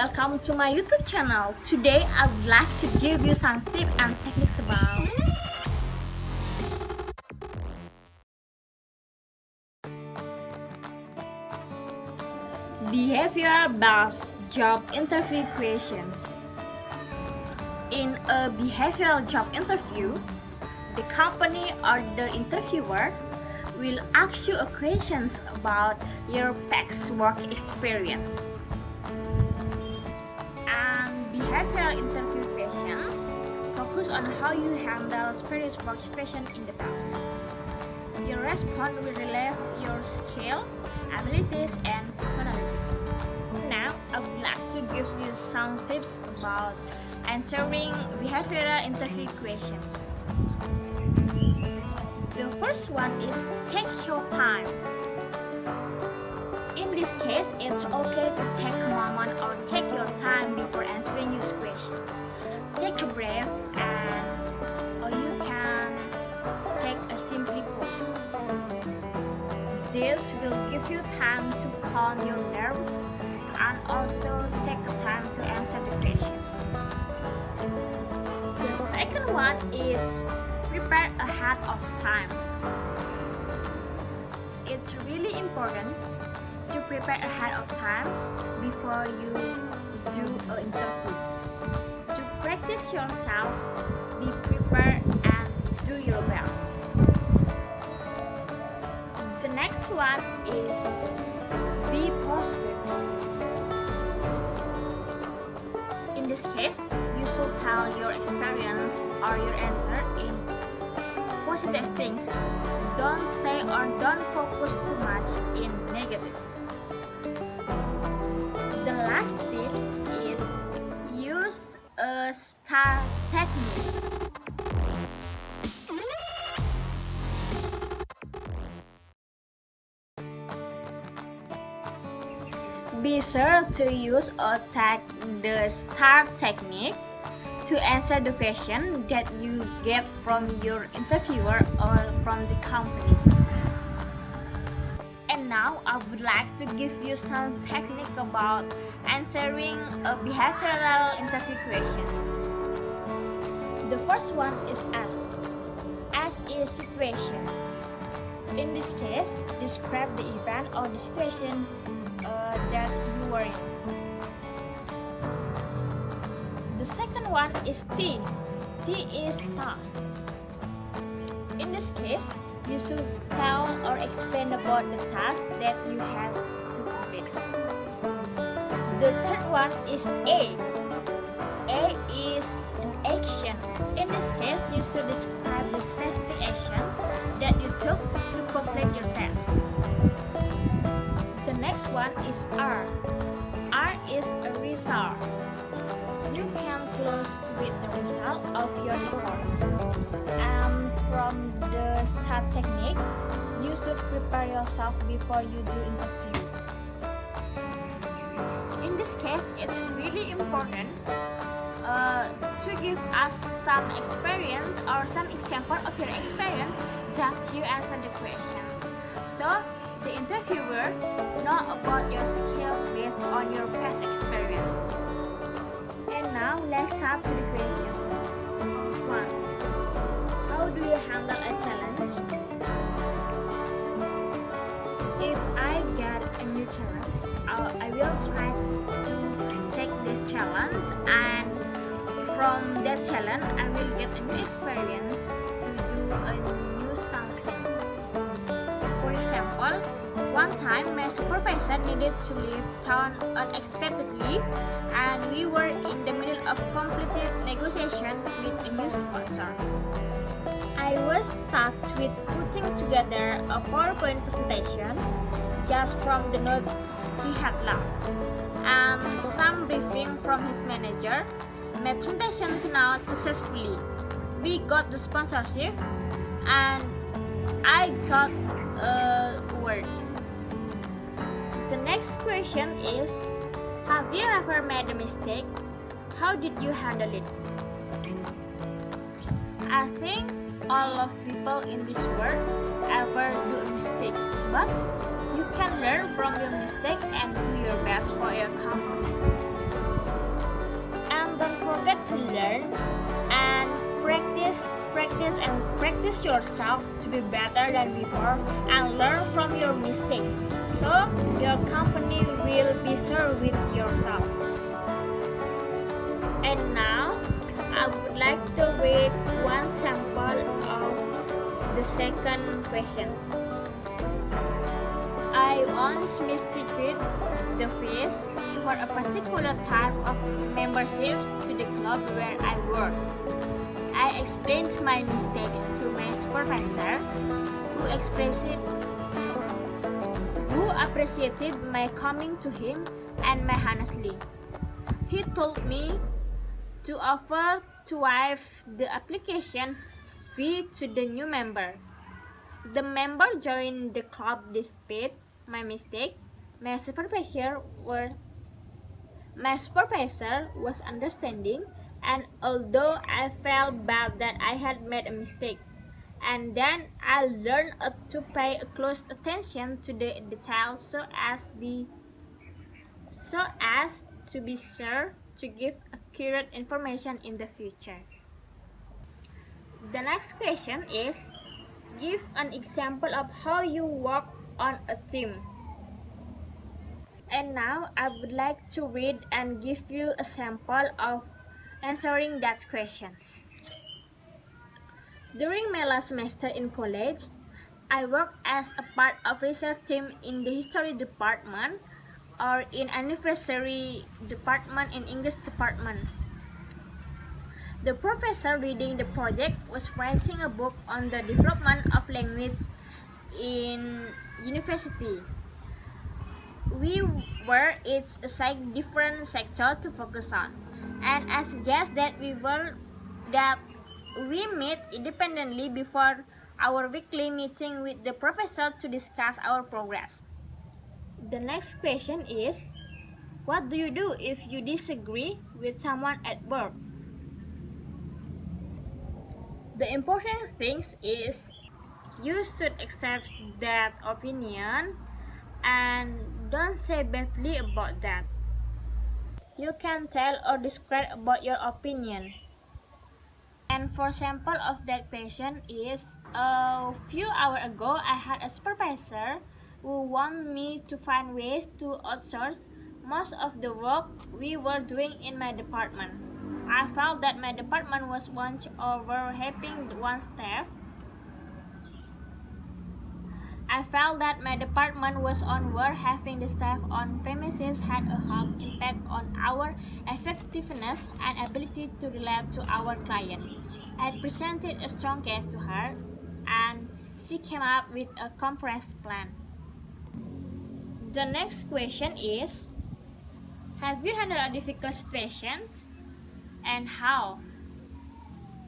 welcome to my YouTube channel. Today I would like to give you some tips and techniques about behavioral-based job interview questions. In a behavioral job interview, the company or the interviewer will ask you questions about your past work experience. And behavioral interview questions focus on how you handle various work situations in the past. Your response will reflect your skill, abilities, and personalities. Now, I would like to give you some tips about answering behavioral interview questions. The first one is take your time. In this case, it's okay to take a moment or take your time before answering these questions. Take a breath or you can take a simple pause. This will give you time to calm your nerves and also take time to answer the questions. The second one is prepare ahead of time. It's really important to prepare ahead of time before you do an interview. To practice yourself, be prepared and do your best. The next one is be positive. In this case, you should tell your experience or your answer in positive things. Don't say or don't focus too much in negative. The last tips is use a STAR technique. Be sure to use or tag the STAR technique to answer the question that you get from your interviewer or from the company. And now I would like to give you some technique about answering a behavioral interview questions. The first one is ask. Ask is situation. In this case, describe the event or the situation that you were in. The second one is T. T is task. In this case, you should tell or explain about the task that you have to complete. The third one is A. A is an action. In this case, you should describe the specific action that you took to complete your task. The next one is R. R is a result. You can close with the result of your report. From the STAR technique, you should prepare yourself before you do interview. In this case, it's really important to give us some experience or some example of your experience that you answer the questions. So the interviewer know about your skills based on your past experience. And now let's start to the questions. 1. How do you handle a challenge? If I get a new challenge, I will try to take this challenge, and from that challenge I will get a new experience to do a new something. For example, one time my supervisor needed to leave town unexpectedly and we were in the middle of completed negotiation with a new sponsor. I was tasked with putting together a PowerPoint presentation just from the notes he had left and some briefing from his manager. My presentation turned out successfully. We got the sponsorship and I got a award. The next question is, have you ever made a mistake? How did you handle it? I think all of people in this world ever do mistakes, but you can learn from your mistake and do your best for your company. forget to learn and practice yourself to be better than before and learn from your mistakes so your company will be served with yourself. And now I would like to read one sample of the second questions. I once mistook the fees for a particular type of membership to the club where I work. I explained my mistakes to my supervisor, who appreciated my coming to him and my honesty. He told me to offer to waive the application fee to the new member. The member joined the club despite my mistake. My supervisor was understanding, and although I felt bad that I had made a mistake, and then I learned to pay close attention to the details so as to be sure to give accurate information in the future. The next question is, give an example of how you work on a team. And now I would like to read and give you a sample of answering that questions. During my last semester in college, I worked as a part of research team in the history department or in anniversary department in English department. The professor leading the project was writing a book on the development of language in university. We were each assigned different sector to focus on, and I suggest that we meet independently before our weekly meeting with the professor to discuss our progress. The next question is, what do you do if you disagree with someone at work? The important thing is you should accept that opinion and don't say badly about that. You can tell or describe about your opinion. And for example of that question is, a few hours ago I had a supervisor who wanted me to find ways to outsource most of the work we were doing in my department. I felt that my department was once over helping one staff. Having the staff on premises had a hug impact on our effectiveness and ability to relate to our client. I presented a strong case to her, and she came up with a comprehensive plan. The next question is, have you handled difficult situations, and how?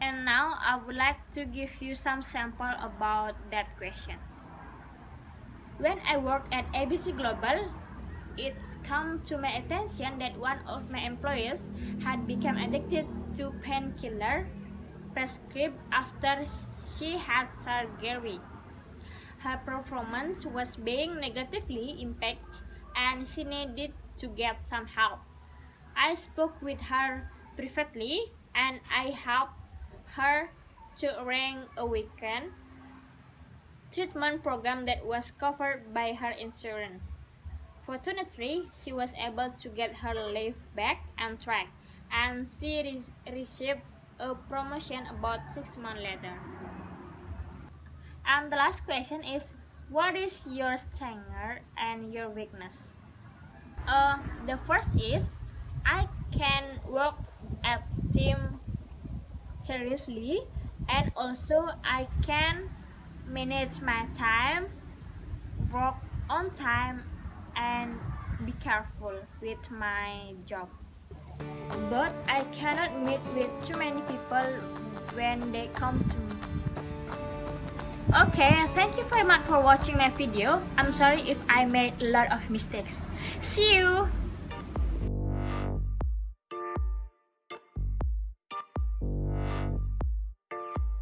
And now I would like to give you some sample about that questions. When I worked at ABC Global, it's come to my attention that one of my employees had become addicted to painkiller prescribed after she had surgery. Her performance was being negatively impacted and she needed to get some help. I spoke with her privately and I helped her to arrange a weekend treatment program that was covered by her insurance. Fortunately, she was able to get her life back on track and she received a promotion about 6 months later. And the last question is, what is your strength and your weakness? The first is, I can work at team seriously, and also I can manage my time, work on time, and be careful with my job. But I cannot meet with too many people when they come to me. Okay, thank you very much for watching my video. I'm sorry if I made a lot of mistakes. See you!